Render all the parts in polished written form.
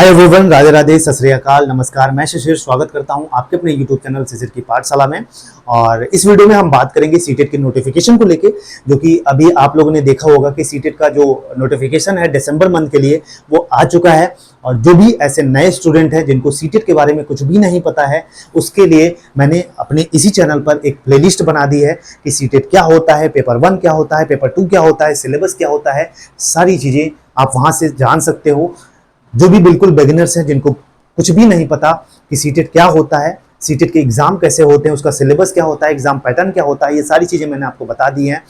Hi everyone, Radhe Radhe, सत श्री अकाल, नमस्कार। मैं शिशिर स्वागत करता हूं आपके अपने यूट्यूब चैनल शिशिर की पाठशाला में। और इस वीडियो में हम बात करेंगे सीटेट के नोटिफिकेशन को लेके, जो कि अभी आप लोगों ने देखा होगा कि सीटेट का जो नोटिफिकेशन है दिसंबर मंथ के लिए वो आ चुका है। और जो भी ऐसे नए स्टूडेंट हैं जिनको सीटेट के बारे में कुछ भी नहीं पता है, उसके लिए मैंने अपने इसी चैनल पर एक प्लेलिस्ट बना दी है कि सीटेट क्या होता है, पेपर 1 क्या होता है, पेपर 2 क्या होता है, सिलेबस क्या होता है, सारी चीजें आप वहां से जान सकते हो। जो भी बिल्कुल बिगिनर्स हैं, जिनको कुछ भी नहीं पता कि सीटेट क्या होता है, सीटेट के एग्जाम कैसे होते हैं, उसका सिलेबस क्या होता है, एग्जाम पैटर्न क्या होता है, ये सारी चीजें मैंने आपको बता दी हैं।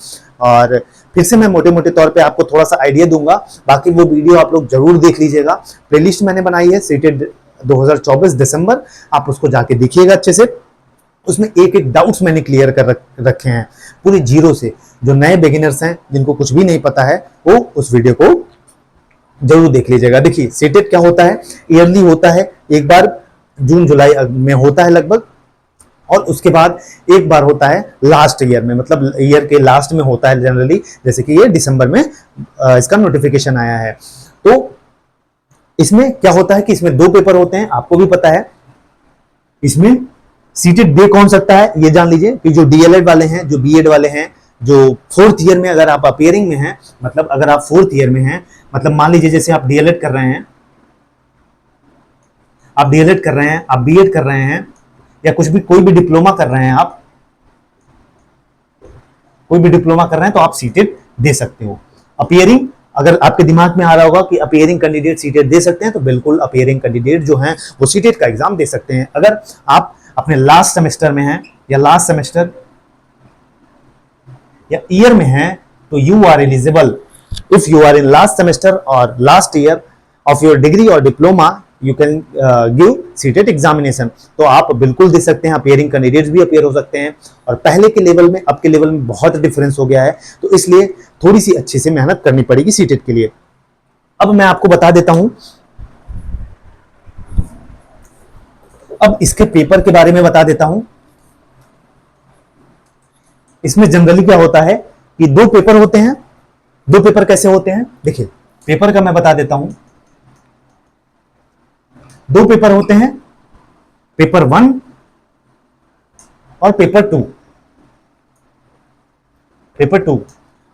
और फिर से मैं मोटे मोटे तौर पे आपको थोड़ा सा आइडिया दूंगा, बाकी वो वीडियो आप लोग जरूर देख लीजिएगा। प्लेलिस्ट मैंने बनाई है सीटेट 2024 दिसंबर, आप उसको जाके देखिएगा अच्छे से। उसमें एक एक डाउट्स मैंने क्लियर कर रखे हैं पूरी जीरो से। जो नए बिगिनर्स हैं, जिनको कुछ भी नहीं पता है, वो उस वीडियो को जरूर देख लीजिएगा। देखिए, सीटेट क्या होता है, ईयरली होता है, एक बार जून जुलाई में होता है लगभग, और उसके बाद एक बार होता है लास्ट ईयर में, मतलब ईयर के लास्ट में होता है जनरली। जैसे कि ये दिसंबर में इसका नोटिफिकेशन आया है। तो इसमें क्या होता है कि इसमें 2 पेपर होते हैं, आपको भी पता है। इसमें सीटेट दे कौन सकता है ये जान लीजिए कि जो डीएलएड वाले हैं, जो बीएड वाले हैं, जो 4th ईयर में अगर आप अपियरिंग में हैं, मतलब अगर आप 4th ईयर में हैं, मतलब मान लीजिए जैसे आप डीएलएड कर रहे हैं, आप डीएलएड कर रहे हैं, आप बीएड कर रहे हैं, या कुछ भी कोई भी डिप्लोमा कर रहे हैं, आप कोई भी डिप्लोमा कर रहे हैं, तो आप सीटेट दे सकते हो। अपियरिंग, अगर आपके दिमाग में आ रहा होगा कि अपियरिंग कैंडिडेट सीटेट दे सकते हैं, तो बिल्कुल अपियरिंग कैंडिडेट जो हैं वो सीटेट का एग्जाम दे सकते हैं। अगर आप अपने लास्ट सेमेस्टर में हैं, या लास्ट सेमेस्टर या ईयर में हैं, तो you are eligible if you are in last semester or last year of your degree or diploma, you can give CTET examination। तो आप बिल्कुल दे सकते हैं। अपियरिंग कैंडिडेट्स भी अपियर हो सकते हैं। और पहले के लेवल में अब के लेवल में बहुत डिफरेंस हो गया है, तो इसलिए थोड़ी सी अच्छे से मेहनत करनी पड़ेगी सीटेट के लिए। अब मैं आपको बता देता हूं, अब इसके पेपर के बारे में बता देता हूं। इसमें जनरली क्या होता है कि 2 पेपर होते हैं। 2 पेपर कैसे होते हैं, देखिए पेपर का मैं बता देता हूं। 2 पेपर होते हैं, पेपर 1 और पेपर 2। पेपर 2,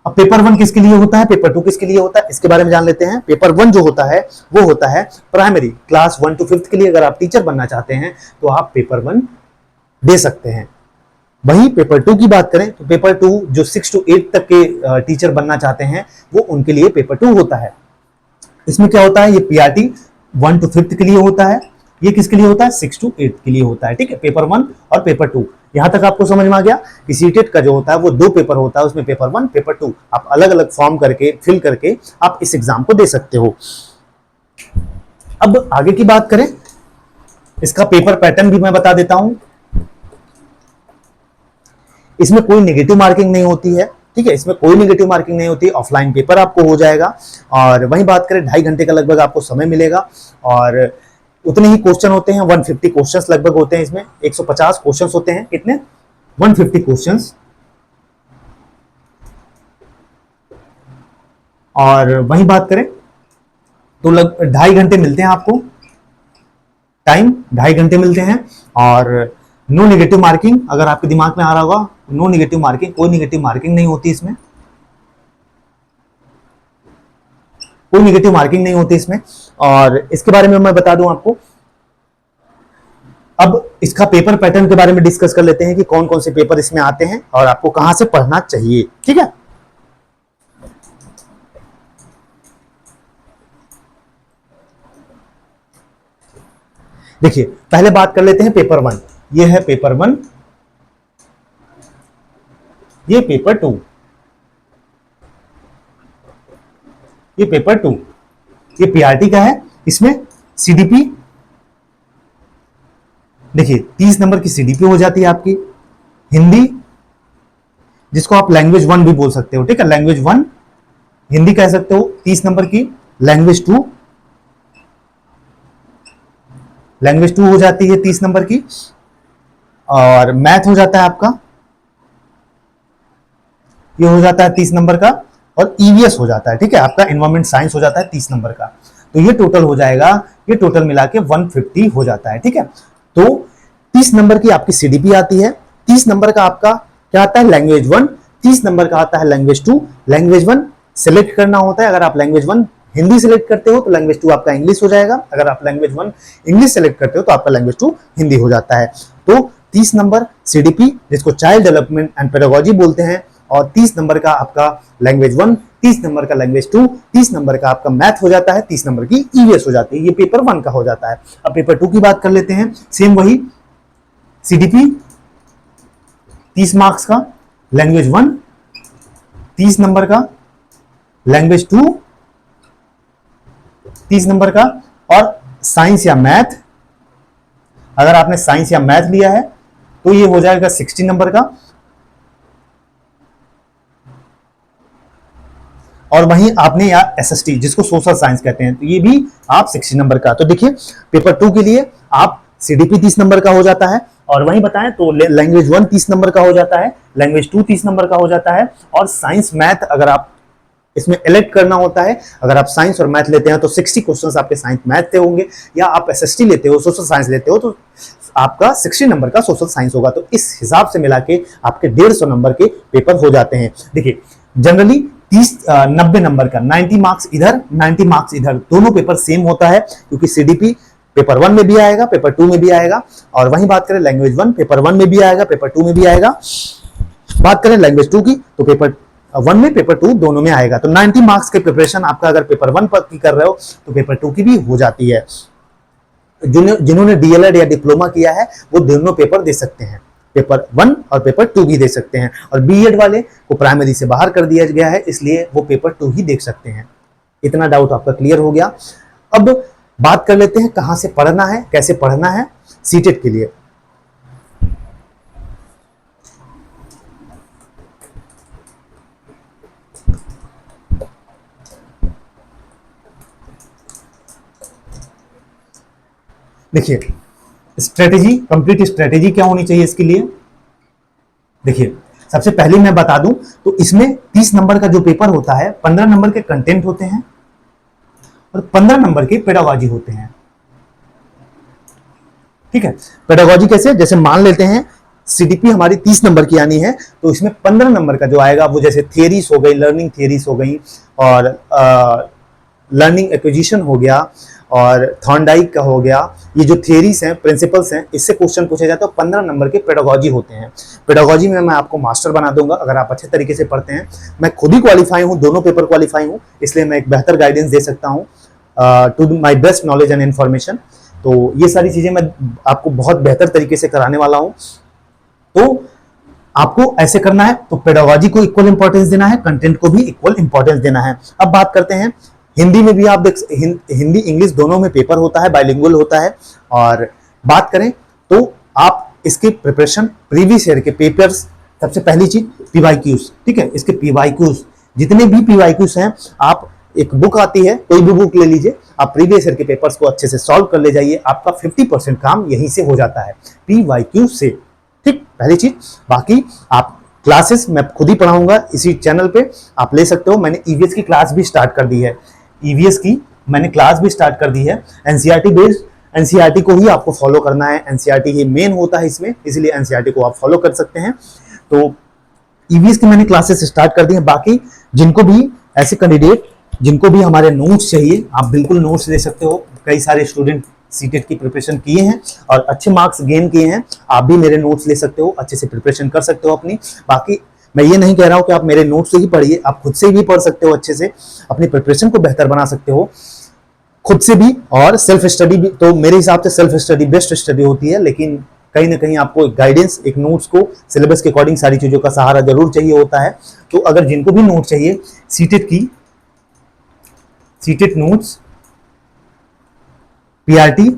अब पेपर 1 किसके लिए होता है, पेपर 2 किसके लिए होता है, इसके बारे में जान लेते हैं। पेपर 1 जो होता है वो होता है प्राइमरी क्लास 1 to 5th के लिए। अगर आप टीचर बनना चाहते हैं तो आप पेपर 1 दे सकते हैं। वही पेपर 2 की बात करें तो पेपर 2 जो 6 to 8 तक के टीचर बनना चाहते हैं, वो उनके लिए पेपर 2 होता है। इसमें क्या होता है, ये पीआरटी 1 to 5th के लिए होता है, ये किसके लिए होता है, 6 to 8 के लिए होता है। ठीक है, पेपर 1 और पेपर 2। यहां तक आपको समझ में आ गया कि सीटेट का जो होता है वो 2 पेपर होता है, उसमें पेपर 1 पेपर 2 आप अलग अलग फॉर्म करके फिल करके आप इस एग्जाम को दे सकते हो। अब आगे की बात करें, इसका पेपर पैटर्न भी मैं बता देता हूं। इसमें कोई नेगेटिव मार्किंग नहीं होती है, ठीक है, इसमें कोई नेगेटिव मार्किंग नहीं होती। ऑफलाइन पेपर आपको हो जाएगा। और वही बात करें, 2.5 घंटे का लगभग आपको समय मिलेगा, और उतने ही क्वेश्चन होते हैं, 150 क्वेश्चंस लगभग होते हैं। इसमें 150 क्वेश्चंस होते हैं, कितने, 150 क्वेश्चंस। और वही बात करें तो 2.5 घंटे मिलते हैं आपको टाइम, 2.5 घंटे मिलते हैं। और नो नेगेटिव मार्किंग, अगर आपके दिमाग में आ रहा होगा, नो नेगेटिव मार्किंग, कोई नेगेटिव मार्किंग नहीं होती इसमें, कोई नेगेटिव मार्किंग नहीं होती इसमें। और इसके बारे में मैं बता दूं आपको। अब इसका पेपर पैटर्न के बारे में डिस्कस कर लेते हैं कि कौन कौन से पेपर इसमें आते हैं और आपको कहां से पढ़ना चाहिए। ठीक है, देखिए पहले बात कर लेते हैं पेपर 1। ये है पेपर 1, ये पेपर 2, ये पेपर 2, ये पीआरटी का है। इसमें सीडीपी, देखिए 30 नंबर की सीडीपी हो जाती है आपकी। हिंदी, जिसको आप लैंग्वेज 1 भी बोल सकते हो, ठीक है, लैंग्वेज 1 हिंदी कह सकते हो, 30 नंबर की। लैंग्वेज 2, लैंग्वेज 2 हो जाती है 30 नंबर की। और मैथ हो जाता है आपका, ये हो जाता है 30 नंबर का। और ईवीएस हो जाता है, ठीक है, आपका एनवायरमेंट साइंस हो जाता है 30 नंबर का। तो ये टोटल हो जाएगा, ये टोटल मिला के 150 हो जाता है। ठीक है, तो 30 नंबर की आपकी सीडीपी आती है, 30 नंबर का आपका क्या आता है, लैंग्वेज 1, 30 नंबर का आता है लैंग्वेज 2। लैंग्वेज 1 सिलेक्ट करना होता है, अगर आप लैंग्वेज 1 हिंदी सिलेक्ट करते हो तो लैंग्वेज 2 आपका इंग्लिश हो जाएगा, अगर आप लैंग्वेज 1 इंग्लिश सिलेक्ट करते हो तो आपका लैंग्वेज 2 हिंदी हो जाता है। तो 30 नंबर सीडीपी जिसको चाइल्ड डेवलपमेंट एंड पेडागोजी बोलते हैं, और 30 नंबर का आपका लैंग्वेज 1, 30 नंबर का लैंग्वेज 2, 30 नंबर का आपका मैथ हो जाता है, 30 नंबर की ईवीएस हो जाती है। ये पेपर 1 का हो जाता है। अब पेपर 2 की बात कर लेते हैं, सेम वही सीडीपी 30 मार्क्स का, लैंग्वेज 1 30 नंबर का, लैंग्वेज 2 30 नंबर का, और साइंस या मैथ, अगर आपने साइंस या मैथ लिया है तो ये हो जाएगा 60 नंबर का, और वहीं आपने या एसएसटी जिसको सोशल साइंस कहते हैं तो ये भी आप 60 नंबर का। तो देखिए पेपर 2 के लिए आप सीडीपी 30 नंबर का हो जाता है, और वहीं बताएं तो लैंग्वेज 1 30 नंबर का हो जाता है, लैंग्वेज 2 30 नंबर का हो जाता है, और साइंस मैथ अगर आप इसमें इलेक्ट करना होता है, अगर आप साइंस और मैथ लेते हैं तो 60 क्वेश्चंस आपके साइंस मैथ के होंगे, या आप एसएसटी लेते हो सोशल साइंस लेते हो तो आपका 60 नंबर का सोशल साइंस होगा। तो इस हिसाब से मिला के आपके 150 नंबर के पेपर हो जाते हैं। देखिए जनरली 90 नंबर का 90 मार्क्स इधर 90 मार्क्स इधर, दोनों पेपर सेम होता है, क्योंकि सीडीपी पेपर 1 में भी आएगा, पेपर 2 में भी आएगा, और वहीं बात करें लैंग्वेज 1 पेपर 1 में भी आएगा, पेपर 2 में भी आएगा। बात करें लैंग्वेज 2 की तो पेपर 1 में पेपर 2 दोनों में आएगा। तो 90 मार्क्स के प्रिपरेशन आपका अगर पेपर 1 पर की कर रहे हो तो पेपर 2 की भी हो जाती है। जिन्होंने डीएलएड या डिप्लोमा किया है वो दोनों पेपर दे सकते हैं, पेपर 1 और पेपर 2 भी दे सकते हैं, और बीएड वाले को प्राइमरी से बाहर कर दिया गया है, इसलिए वो पेपर 2 ही देख सकते हैं। इतना डाउट आपका क्लियर हो गया। अब बात कर लेते हैं कहां से पढ़ना है, कैसे पढ़ना है सीटेट के लिए। देखिए स्ट्रेटेजी, कंप्लीट स्ट्रेटेजी क्या होनी चाहिए इसके लिए। देखिए सबसे पहले मैं बता दूं तो इसमें 30 नंबर का जो पेपर होता है 15 नंबर के कंटेंट होते हैं और 15 नंबर के पेडागोजी होते हैं। ठीक है, पेडागोजी कैसे, जैसे मान लेते हैं सीडीपी हमारी 30 नंबर की आनी है तो इसमें 15 नंबर का जो आएगा वो जैसे थियरीज हो गई, लर्निंग थियरीज हो गई, और लर्निंग एक्विजिशन हो गया, और थॉर्नडाइक का हो गया। ये जो थियरीज हैं, प्रिंसिपल्स हैं, इससे क्वेश्चन पूछे जाते हैं। 15 नंबर के पेडागोजी होते हैं। पेडागोजी में मैं आपको मास्टर बना दूंगा अगर आप अच्छे तरीके से पढ़ते हैं। मैं खुद ही क्वालिफाई हूँ, दोनों पेपर क्वालिफाई हूँ, इसलिए मैं एक बेहतर गाइडेंस दे सकता हूँ to my best knowledge and information. तो ये सारी चीजें मैं आपको बहुत बेहतर तरीके से कराने वाला हूँ। तो आपको ऐसे करना है, तो पेडागोजी को इक्वल इंपॉर्टेंस देना है, कंटेंट को भी इक्वल इंपॉर्टेंस देना है। अब बात करते हैं हिंदी में भी, आप देख हिंदी इंग्लिश दोनों में पेपर होता है, बाइलिंगुअल होता है। और बात करें तो आप इसके प्रिपरेशन प्रीवियस ईयर के पेपर्स, सबसे पहली चीज पीवाईक्यूज, ठीक है, इसके पीवाईक्यूज जितने भी पीवाईक्यूज हैं, आप एक बुक आती है, कोई भी बुक ले लीजिए, आप प्रीवियस ईयर के पेपर्स को अच्छे से सॉल्व कर ले जाइए, आपका 50% काम यहीं से हो जाता है, पीवाईक्यू से। ठीक, पहली चीज। बाकी आप क्लासेस मैं खुद ही पढ़ाऊंगा इसी चैनल पे, आप ले सकते हो। मैंने ईवीएस की क्लास भी स्टार्ट कर दी है, ईवीएस की मैंने क्लास भी स्टार्ट कर दी है। एनसीईआरटी बेस्ड, एनसीईआरटी को ही आपको फॉलो करना है, एनसीईआरटी ही मेन होता है इसमें, इसलिए एनसीईआरटी को आप फॉलो कर सकते हैं। तो ईवीएस की मैंने क्लासेस स्टार्ट कर दी हैं। बाकी जिनको भी ऐसे कैंडिडेट जिनको भी हमारे नोट्स चाहिए, आप बिल्कुल नोट्स ले सकते हो। कई सारे स्टूडेंट सीटेट की प्रिपरेशन किए हैं और अच्छे मार्क्स गेन किए हैं, आप भी मेरे नोट्स ले सकते हो, अच्छे से प्रिपरेशन कर सकते हो अपनी। बाकी मैं ये नहीं कह रहा हूं कि आप मेरे नोट्स से ही पढ़िए, आप खुद से भी पढ़ सकते हो, अच्छे से अपनी प्रिपरेशन को बेहतर बना सकते हो खुद से भी। और सेल्फ स्टडी भी, तो मेरे हिसाब से सेल्फ स्टडी बेस्ट स्टडी होती है, लेकिन कहीं ना कहीं आपको एक गाइडेंस, एक नोट्स को सिलेबस के अकॉर्डिंग सारी चीजों का सहारा जरूर चाहिए होता है। तो अगर जिनको भी नोट चाहिए सीटेट की, सीटेट नोट्स, पीआरटी,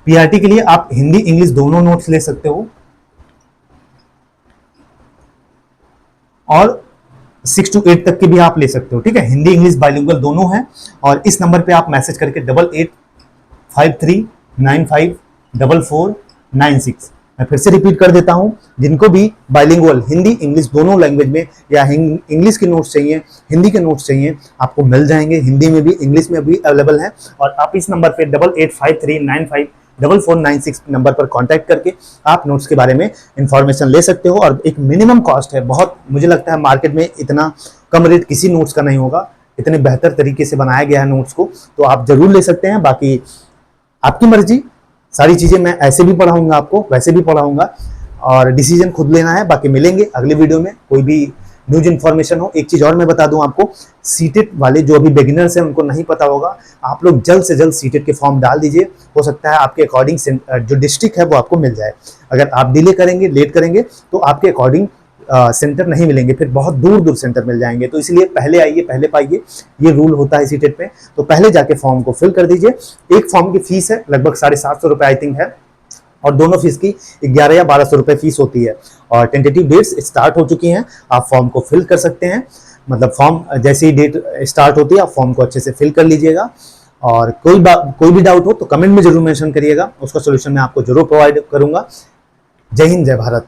पीआरटी के लिए आप हिंदी इंग्लिश दोनों नोट्स ले सकते हो, और 6 to 8 तक के भी आप ले सकते हो। ठीक है, हिंदी इंग्लिश बाइलिंगुअल दोनों हैं। और इस नंबर पे आप मैसेज करके 8853954496 मैं फिर से रिपीट कर देता हूं, जिनको भी बाइलिंगुअल हिंदी इंग्लिश दोनों लैंग्वेज में या इंग्लिश के नोट्स चाहिए, हिंदी के नोट्स चाहिए, आपको मिल जाएंगे। हिंदी में भी इंग्लिश में भी अवेलेबल है। और आप इस नंबर पे 8853954496 नंबर पर कांटेक्ट करके आप नोट्स के बारे में इंफॉर्मेशन ले सकते हो। और एक मिनिमम कॉस्ट है, बहुत मुझे लगता है मार्केट में इतना कम रेट किसी नोट्स का नहीं होगा, इतने बेहतर तरीके से बनाया गया है नोट्स को, तो आप जरूर ले सकते हैं। बाकी आपकी मर्जी, सारी चीजें मैं ऐसे भी पढ़ाऊंगा आपको, वैसे भी पढ़ाऊंगा, और डिसीजन खुद लेना है। बाकी मिलेंगे अगले वीडियो में, कोई भी न्यूज इन्फॉर्मेशन हो। एक चीज और मैं बता दूं आपको, सीटेट वाले जो अभी बिगिनर्स हैं उनको नहीं पता होगा, आप लोग जल्द से जल्द सीटेट के फॉर्म डाल दीजिए। हो सकता है आपके अकॉर्डिंग जो डिस्ट्रिक्ट है वो आपको मिल जाए। अगर आप डिले करेंगे, लेट करेंगे, तो आपके अकॉर्डिंग सेंटर नहीं मिलेंगे, फिर बहुत दूर दूर सेंटर मिल जाएंगे। तो इसलिए पहले आइए पहले पाइए, ये रूल होता है सीटेट में। तो पहले जाके फॉर्म को फिल कर दीजिए। एक फॉर्म की फीस है लगभग 750 रुपये आई थिंक है, और दोनों फीस की 11 या 1200 रुपये फीस होती है। और टेंटेटिव डेट्स स्टार्ट हो चुकी हैं, आप फॉर्म को फिल कर सकते हैं। मतलब फॉर्म जैसे ही डेट स्टार्ट होती है आप फॉर्म को अच्छे से फिल कर लीजिएगा। और कोई भी डाउट हो तो कमेंट में जरूर मेंशन करिएगा, उसका सोल्यूशन मैं आपको जरूर प्रोवाइड करूंगा। जय हिंद, जय भारत।